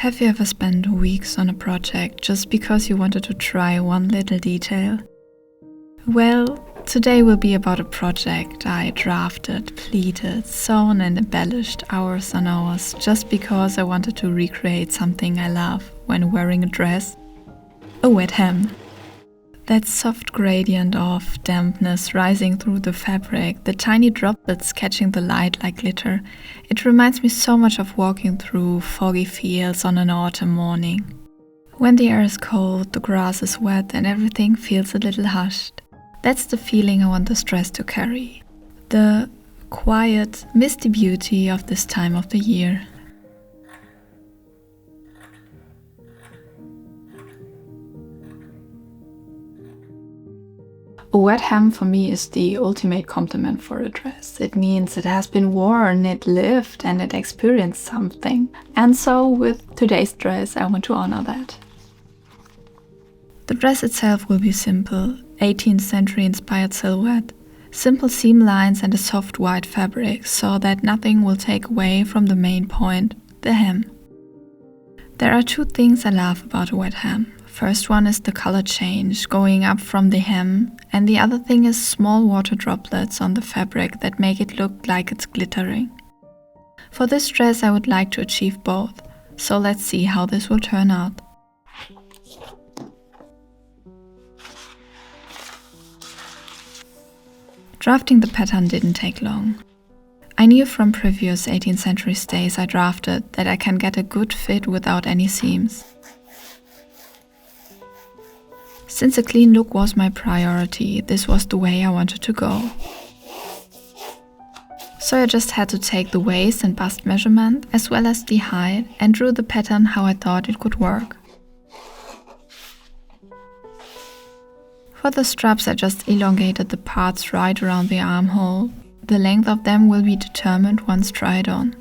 Have you ever spent weeks on a project just because you wanted to try one little detail? Well, today will be about a project I drafted, pleated, sewn and embellished hours on hours just because I wanted to recreate something I love when wearing a dress: a wet hem. That soft gradient of dampness rising through the fabric, the tiny droplets catching the light like glitter. It reminds me so much of walking through foggy fields on an autumn morning. When the air is cold, the grass is wet and everything feels a little hushed. That's the feeling I want this dress to carry. The quiet, misty beauty of this time of the year. A wet hem for me is the ultimate compliment for a dress. It means it has been worn, it lived, and it experienced something. And so with today's dress, I want to honor that. The dress itself will be simple, 18th century inspired silhouette, simple seam lines and a soft white fabric so that nothing will take away from the main point, the hem. There are two things I love about a wet hem. First one is the color change going up from the hem, and the other thing is small water droplets on the fabric that make it look like it's glittering. For this dress I would like to achieve both, so let's see how this will turn out. Drafting the pattern didn't take long. I knew from previous 18th century stays I drafted that I can get a good fit without any seams. Since a clean look was my priority, this was the way I wanted to go. So I just had to take the waist and bust measurement as well as the height and drew the pattern how I thought it could work. For the straps I just elongated the parts right around the armhole. The length of them will be determined once tried on.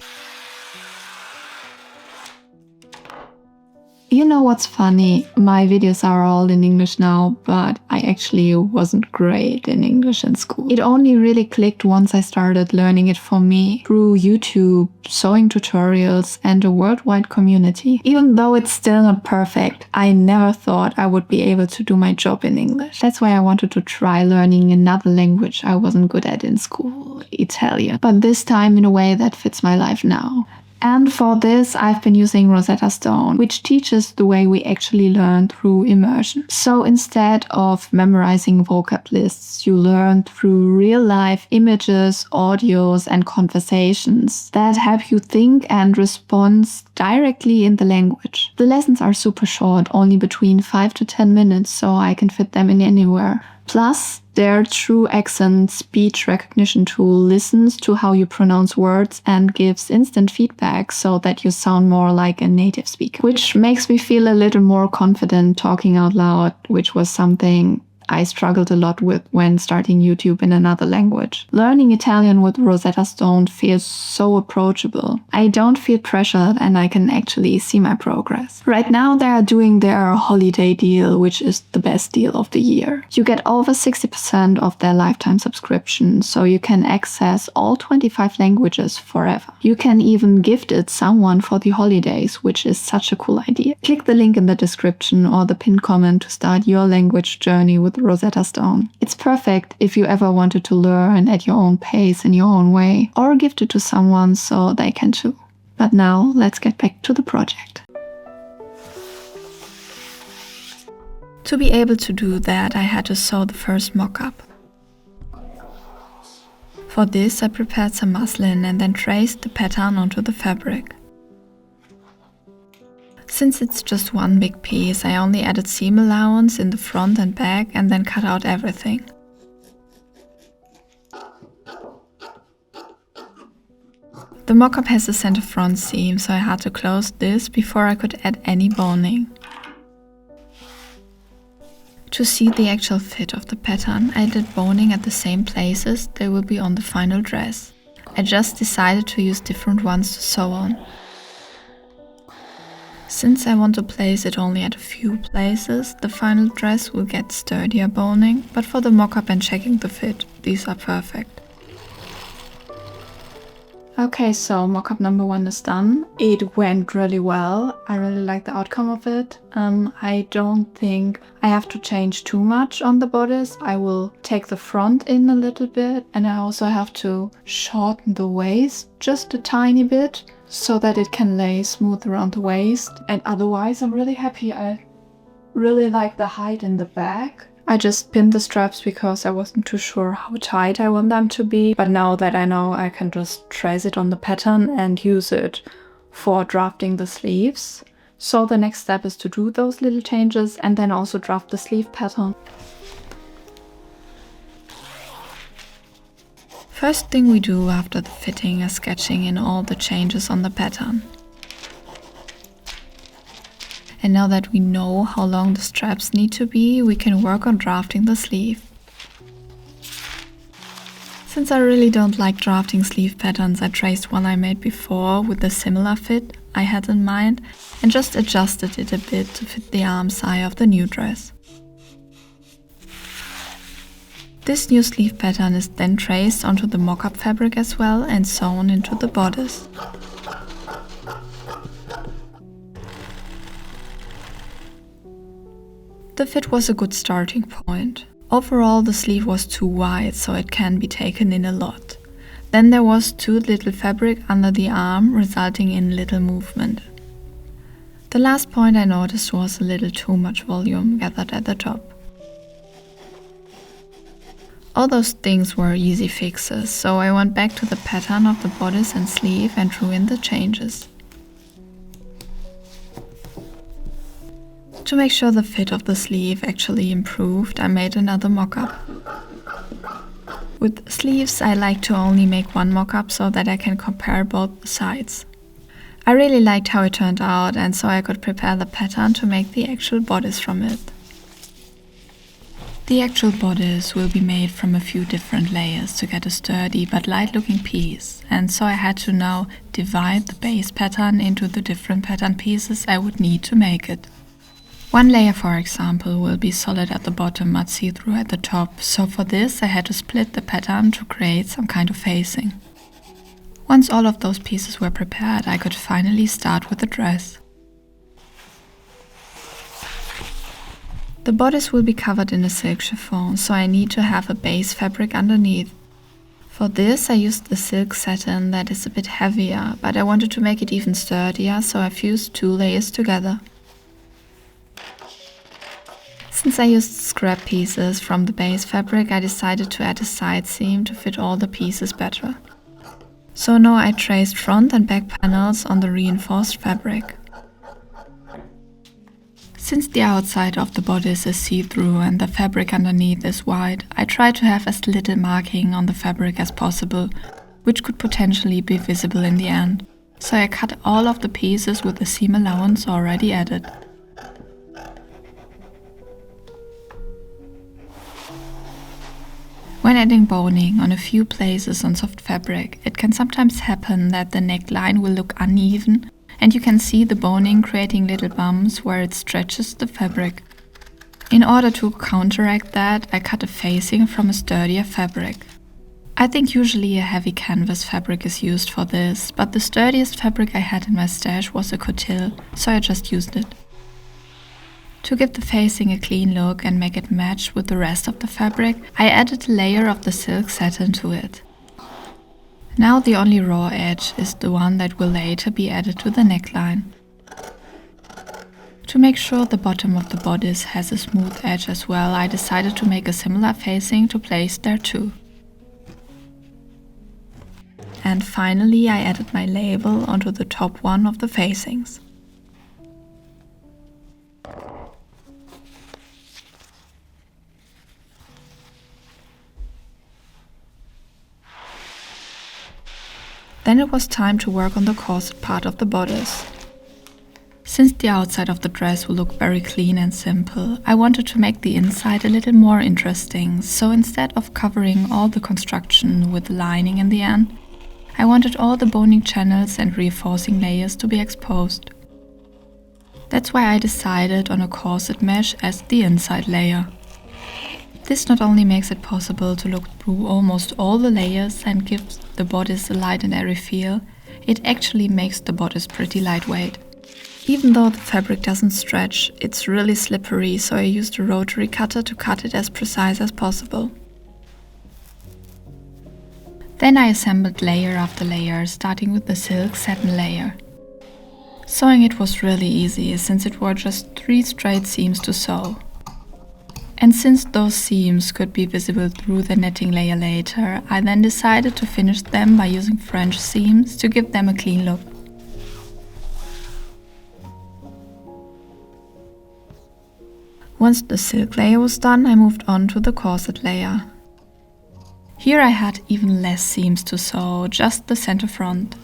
You know what's funny? My videos are all in English now, but I actually wasn't great in English in school. It only really clicked once I started learning it for me through YouTube, sewing tutorials and a worldwide community. Even though it's still not perfect, I never thought I would be able to do my job in English. That's why I wanted to try learning another language I wasn't good at in school, Italian. But this time in a way that fits my life now. And for this, I've been using Rosetta Stone, which teaches the way we actually learn through immersion. So instead of memorizing vocab lists, you learn through real-life images, audios, and conversations that help you think and respond directly in the language. The lessons are super short, only between 5 to 10 minutes, so I can fit them in anywhere. Plus, their true accent speech recognition tool listens to how you pronounce words and gives instant feedback so that you sound more like a native speaker, which makes me feel a little more confident talking out loud, which was something I struggled a lot with when starting YouTube in another language. Learning Italian with Rosetta Stone feels so approachable. I don't feel pressured and I can actually see my progress. Right now they are doing their holiday deal, which is the best deal of the year. You get over 60% of their lifetime subscription, so you can access all 25 languages forever. You can even gift it someone for the holidays, which is such a cool idea. Click the link in the description or the pinned comment to start your language journey with Rosetta Stone. It's perfect if you ever wanted to learn at your own pace in your own way, or gift it to someone so they can too. But now let's get back to the project. To be able to do that, I had to sew the first mock-up. For this I prepared some muslin and then traced the pattern onto the fabric. Since it's just one big piece, I only added seam allowance in the front and back and then cut out everything. The mock-up has a center front seam, so I had to close this before I could add any boning. To see the actual fit of the pattern, I did boning at the same places they will be on the final dress. I just decided to use different ones to sew on. Since I want to place it only at a few places, the final dress will get sturdier boning, but for the mock-up and checking the fit, these are perfect. Okay, so mockup number 1 is done. It went really well. I really like the outcome of it. I don't think I have to change too much on the bodice. I will take the front in a little bit, and I also have to shorten the waist just a tiny bit so that it can lay smooth around the waist. And otherwise, I'm really happy. I really like the height in the back. I just pinned the straps because I wasn't too sure how tight I want them to be. But now that I know, I can just trace it on the pattern and use it for drafting the sleeves. So the next step is to do those little changes and then also draft the sleeve pattern. First thing we do after the fitting is sketching in all the changes on the pattern. And now that we know how long the straps need to be, we can work on drafting the sleeve. Since I really don't like drafting sleeve patterns, I traced one I made before with a similar fit I had in mind and just adjusted it a bit to fit the arm size of the new dress. This new sleeve pattern is then traced onto the mock-up fabric as well and sewn into the bodice. The fit was a good starting point. Overall, the sleeve was too wide, so it can be taken in a lot. Then there was too little fabric under the arm, resulting in little movement. The last point I noticed was a little too much volume gathered at the top. All those things were easy fixes, so I went back to the pattern of the bodice and sleeve and drew in the changes. To make sure the fit of the sleeve actually improved, I made another mock-up. With sleeves, I like to only make one mock-up so that I can compare both sides. I really liked how it turned out, and so I could prepare the pattern to make the actual bodice from it. The actual bodice will be made from a few different layers to get a sturdy but light-looking piece, and so I had to now divide the base pattern into the different pattern pieces I would need to make it. One layer, for example, will be solid at the bottom but see-through at the top, so for this I had to split the pattern to create some kind of facing. Once all of those pieces were prepared, I could finally start with the dress. The bodice will be covered in a silk chiffon, so I need to have a base fabric underneath. For this I used the silk satin that is a bit heavier, but I wanted to make it even sturdier, so I fused 2 layers together. Since I used scrap pieces from the base fabric, I decided to add a side seam to fit all the pieces better. So now I traced front and back panels on the reinforced fabric. Since the outside of the bodice is see-through and the fabric underneath is white, I tried to have as little marking on the fabric as possible, which could potentially be visible in the end. So I cut all of the pieces with the seam allowance already added. When adding boning on a few places on soft fabric, it can sometimes happen that the neckline will look uneven and you can see the boning creating little bumps where it stretches the fabric. In order to counteract that, I cut a facing from a sturdier fabric. I think usually a heavy canvas fabric is used for this, but the sturdiest fabric I had in my stash was a Tulle, so I just used it. To give the facing a clean look and make it match with the rest of the fabric, I added a layer of the silk satin to it. Now the only raw edge is the one that will later be added to the neckline. To make sure the bottom of the bodice has a smooth edge as well, I decided to make a similar facing to place there too. And finally I added my label onto the top one of the facings. Then it was time to work on the corset part of the bodice. Since the outside of the dress will look very clean and simple, I wanted to make the inside a little more interesting, so instead of covering all the construction with lining in the end, I wanted all the boning channels and reinforcing layers to be exposed. That's why I decided on a corset mesh as the inside layer. This not only makes it possible to look through almost all the layers and gives the bodice a light and airy feel, it actually makes the bodice pretty lightweight. Even though the fabric doesn't stretch, it's really slippery, so I used a rotary cutter to cut it as precise as possible. Then I assembled layer after layer, starting with the silk satin layer. Sewing it was really easy, since it were just 3 straight seams to sew. And since those seams could be visible through the netting layer later, I then decided to finish them by using French seams to give them a clean look. Once the silk layer was done, I moved on to the corset layer. Here I had even less seams to sew, just the center front.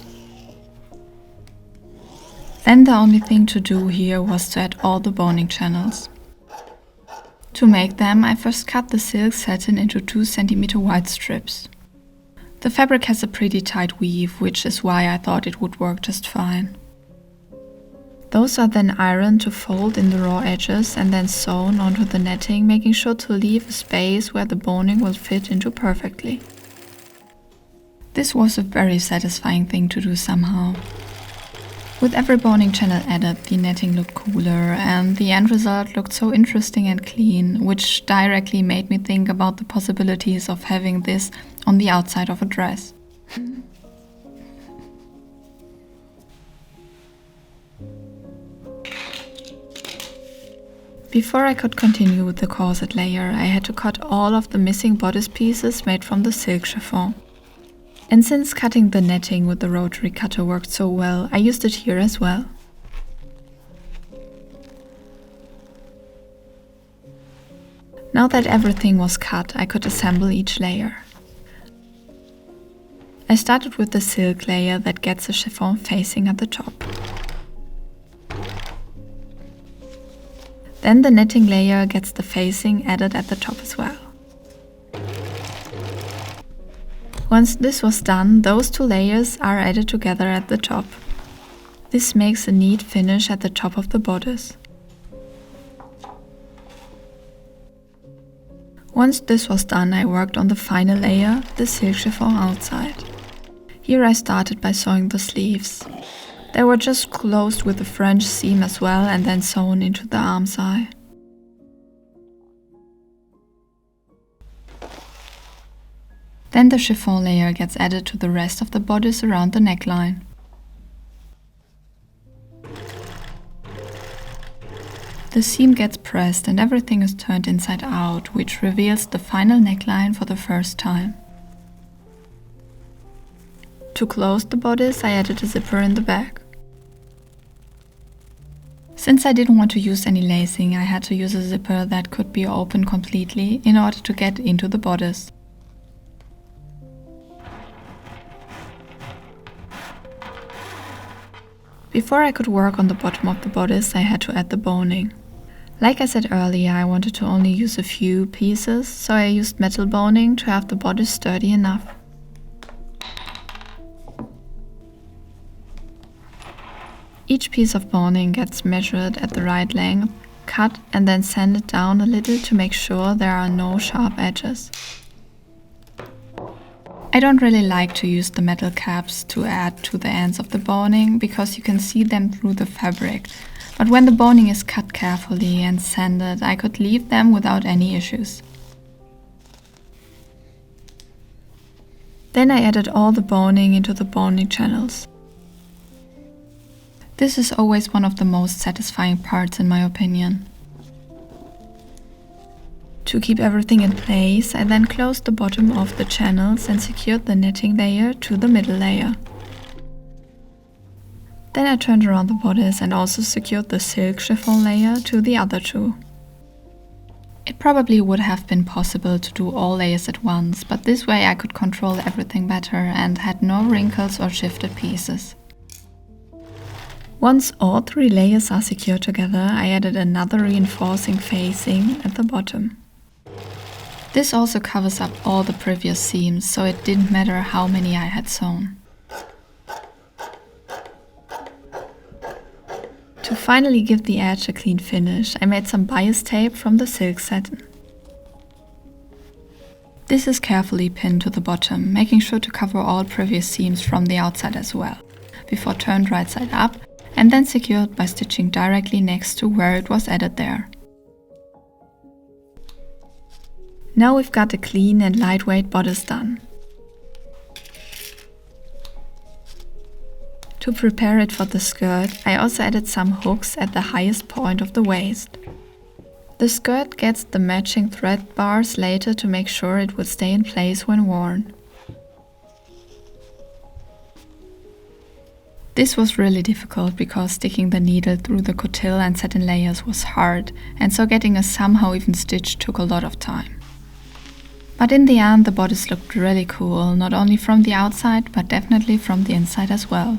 Then the only thing to do here was to add all the boning channels. To make them, I first cut the silk satin into 2 cm wide strips. The fabric has a pretty tight weave, which is why I thought it would work just fine. Those are then ironed to fold in the raw edges and then sewn onto the netting, making sure to leave a space where the boning will fit into perfectly. This was a very satisfying thing to do somehow. With every boning channel added, the netting looked cooler and the end result looked so interesting and clean, which directly made me think about the possibilities of having this on the outside of a dress. Before I could continue with the corset layer, I had to cut all of the missing bodice pieces made from the silk chiffon. And since cutting the netting with the rotary cutter worked so well, I used it here as well. Now that everything was cut, I could assemble each layer. I started with the silk layer that gets a chiffon facing at the top. Then the netting layer gets the facing added at the top as well. Once this was done, those 2 layers are added together at the top. This makes a neat finish at the top of the bodice. Once this was done, I worked on the final layer, the silk chiffon outside. Here I started by sewing the sleeves. They were just closed with a French seam as well and then sewn into the arm's eye. Then the chiffon layer gets added to the rest of the bodice around the neckline. The seam gets pressed and everything is turned inside out, which reveals the final neckline for the first time. To close the bodice, I added a zipper in the back. Since I didn't want to use any lacing, I had to use a zipper that could be opened completely in order to get into the bodice. Before I could work on the bottom of the bodice, I had to add the boning. Like I said earlier, I wanted to only use a few pieces, so I used metal boning to have the bodice sturdy enough. Each piece of boning gets measured at the right length, cut and then sanded down a little to make sure there are no sharp edges. I don't really like to use the metal caps to add to the ends of the boning because you can see them through the fabric, but when the boning is cut carefully and sanded, I could leave them without any issues. Then I added all the boning into the boning channels. This is always one of the most satisfying parts in my opinion. To keep everything in place, I then closed the bottom of the channels and secured the netting layer to the middle layer. Then I turned around the bodice and also secured the silk chiffon layer to the other 2. It probably would have been possible to do all layers at once, but this way I could control everything better and had no wrinkles or shifted pieces. Once all 3 layers are secured together, I added another reinforcing facing at the bottom. This also covers up all the previous seams, so it didn't matter how many I had sewn. To finally give the edge a clean finish, I made some bias tape from the silk satin. This is carefully pinned to the bottom, making sure to cover all previous seams from the outside as well, before turned right side up and then secured by stitching directly next to where it was added there. Now we've got a clean and lightweight bodice done. To prepare it for the skirt, I also added some hooks at the highest point of the waist. The skirt gets the matching thread bars later to make sure it will stay in place when worn. This was really difficult because sticking the needle through the coutille and satin layers was hard, and so getting a somehow even stitch took a lot of time. But in the end the bodice looked really cool, not only from the outside but definitely from the inside as well.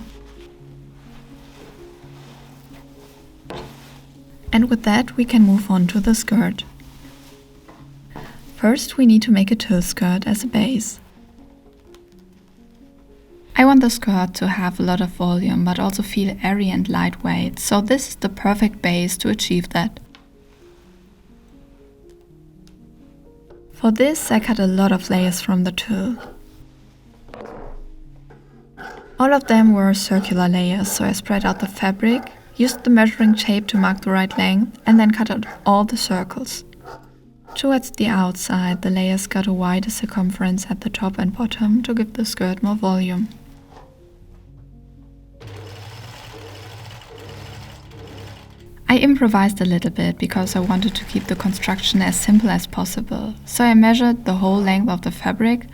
And with that we can move on to the skirt. First we need to make a tulle skirt as a base. I want the skirt to have a lot of volume but also feel airy and lightweight, so this is the perfect base to achieve that. For this I cut a lot of layers from the tulle. All of them were circular layers, so I spread out the fabric, used the measuring tape to mark the right length, and then cut out all the circles. Towards the outside, the layers got a wider circumference at the top and bottom to give the skirt more volume. I improvised a little bit because I wanted to keep the construction as simple as possible, so I measured the whole length of the fabric,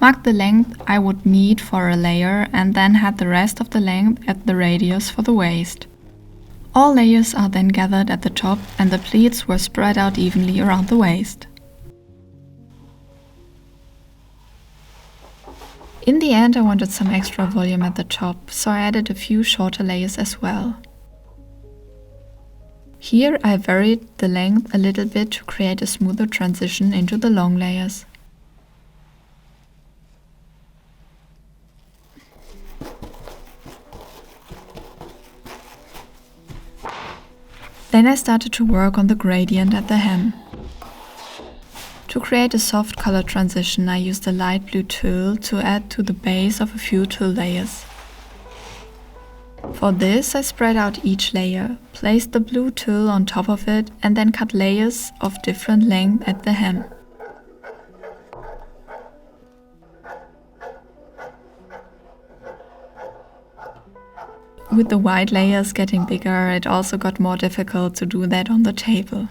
marked the length I would need for a layer, and then had the rest of the length at the radius for the waist. All layers are then gathered at the top and the pleats were spread out evenly around the waist. In the end I wanted some extra volume at the top, so I added a few shorter layers as well. Here I varied the length a little bit to create a smoother transition into the long layers. Then I started to work on the gradient at the hem. To create a soft color transition, I used a light blue tulle to add to the base of a few tulle layers. For this, I spread out each layer, placed the blue tulle on top of it, and then cut layers of different length at the hem. With the white layers getting bigger, it also got more difficult to do that on the table.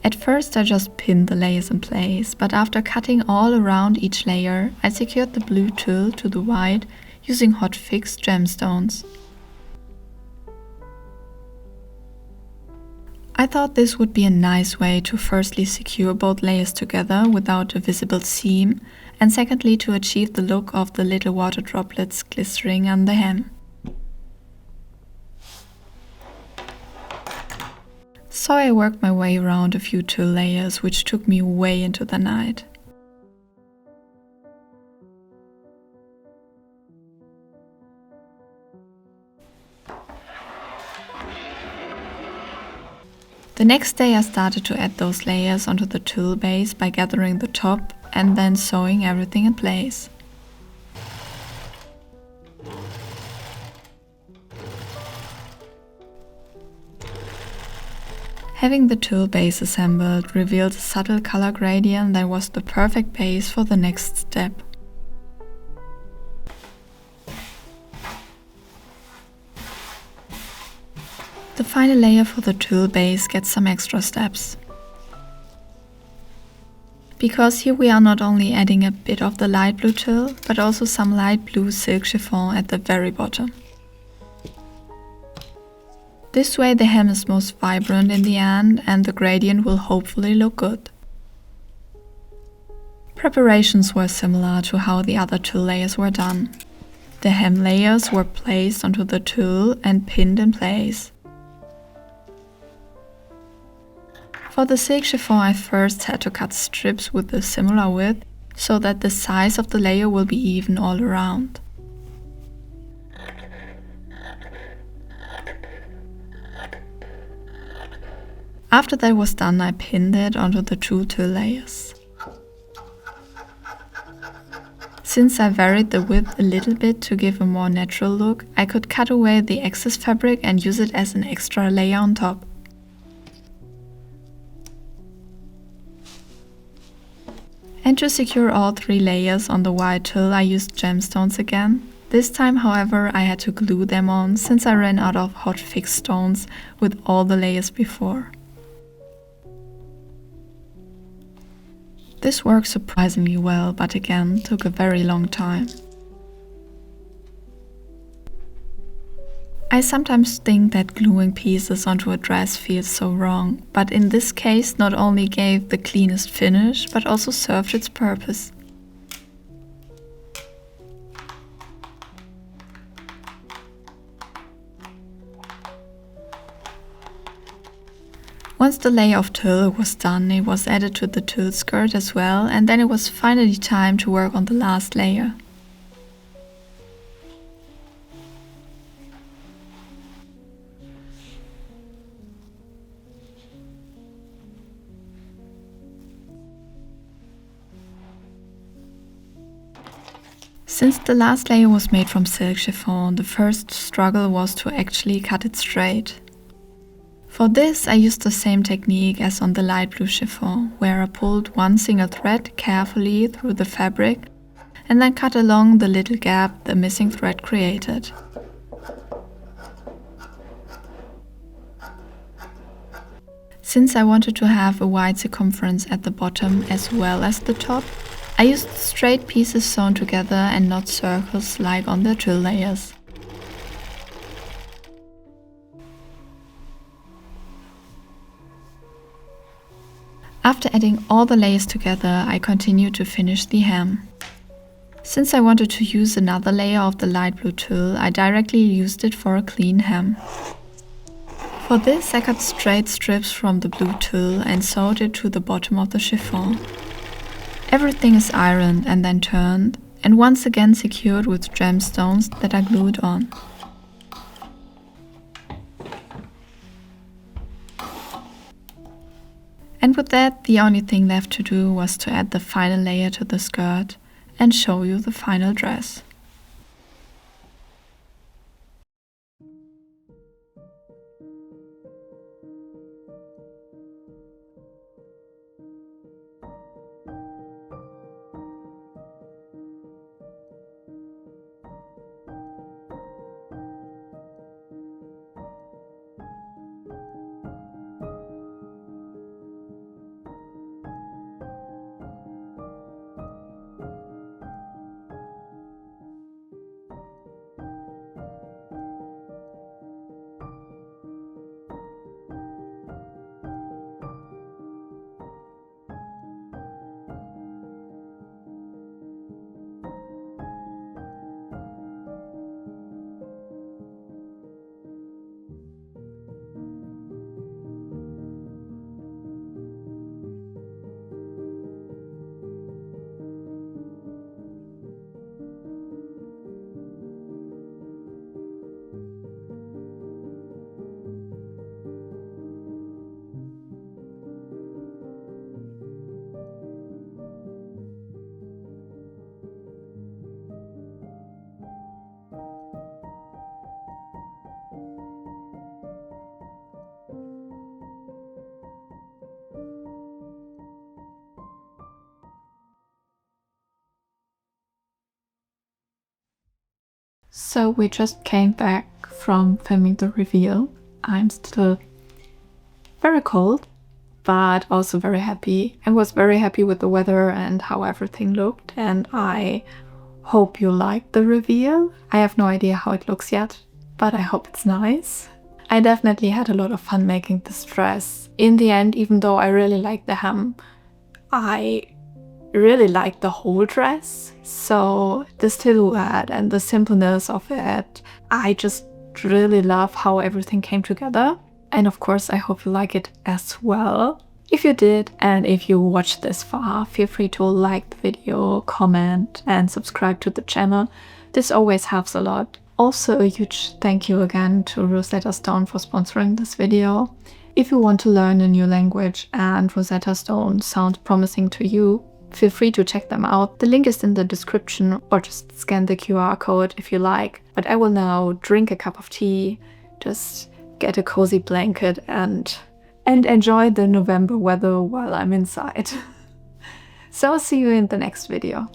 At first I just pinned the layers in place, but after cutting all around each layer, I secured the blue tulle to the white using hot fixed gemstones. I thought this would be a nice way to firstly secure both layers together without a visible seam, and secondly to achieve the look of the little water droplets glistering on the hem. So I worked my way around a few tulle layers, which took me way into the night. The next day I started to add those layers onto the tulle base by gathering the top and then sewing everything in place. Having the tulle base assembled revealed a subtle color gradient that was the perfect base for the next step. The final layer for the tulle base gets some extra steps. Because here we are not only adding a bit of the light blue tulle, but also some light blue silk chiffon at the very bottom. This way the hem is most vibrant in the end and the gradient will hopefully look good. Preparations were similar to how the other tulle layers were done. The hem layers were placed onto the tulle and pinned in place. For the silk chiffon I first had to cut strips with a similar width so that the size of the layer will be even all around. After that was done, I pinned it onto the 2 tulle layers. Since I varied the width a little bit to give a more natural look, I could cut away the excess fabric and use it as an extra layer on top. And to secure all 3 layers on the white tulle, I used gemstones again. This time, however, I had to glue them on since I ran out of hot fixed stones with all the layers before. This worked surprisingly well, but again took a very long time. I sometimes think that gluing pieces onto a dress feels so wrong, but in this case not only gave the cleanest finish, but also served its purpose. Once the layer of tulle was done, it was added to the tulle skirt as well, and then it was finally time to work on the last layer. Since the last layer was made from silk chiffon, the first struggle was to actually cut it straight. For this I used the same technique as on the light blue chiffon, where I pulled one single thread carefully through the fabric and then cut along the little gap the missing thread created. Since I wanted to have a wide circumference at the bottom as well as the top, I used straight pieces sewn together and not circles like on the tulle layers. After adding all the layers together, I continued to finish the hem. Since I wanted to use another layer of the light blue tulle, I directly used it for a clean hem. For this, I cut straight strips from the blue tulle and sewed it to the bottom of the chiffon. Everything is ironed and then turned, and once again secured with gemstones that are glued on. And with that, the only thing left to do was to add the final layer to the skirt and show you the final dress. So we just came back from filming the reveal. I'm still very cold, but also very happy. I was very happy with the weather and how everything looked, and I hope you liked the reveal. I have no idea how it looks yet, but I hope it's nice. I definitely had a lot of fun making this dress. In the end, even though I really liked the hem, I really liked the whole dress. So the silhouette and the simpleness of it, I just really love how everything came together. And of course, I hope you like it as well. If you did, and if you watched this far, feel free to like the video, comment and subscribe to the channel. This always helps a lot. Also, a huge thank you again to Rosetta Stone for sponsoring this video. If you want to learn a new language and Rosetta Stone sounds promising to you, feel free to check them out. The link is in the description, or just scan the QR code if you like. But I will now drink a cup of tea, just get a cozy blanket and enjoy the November weather while I'm inside. So see you in the next video.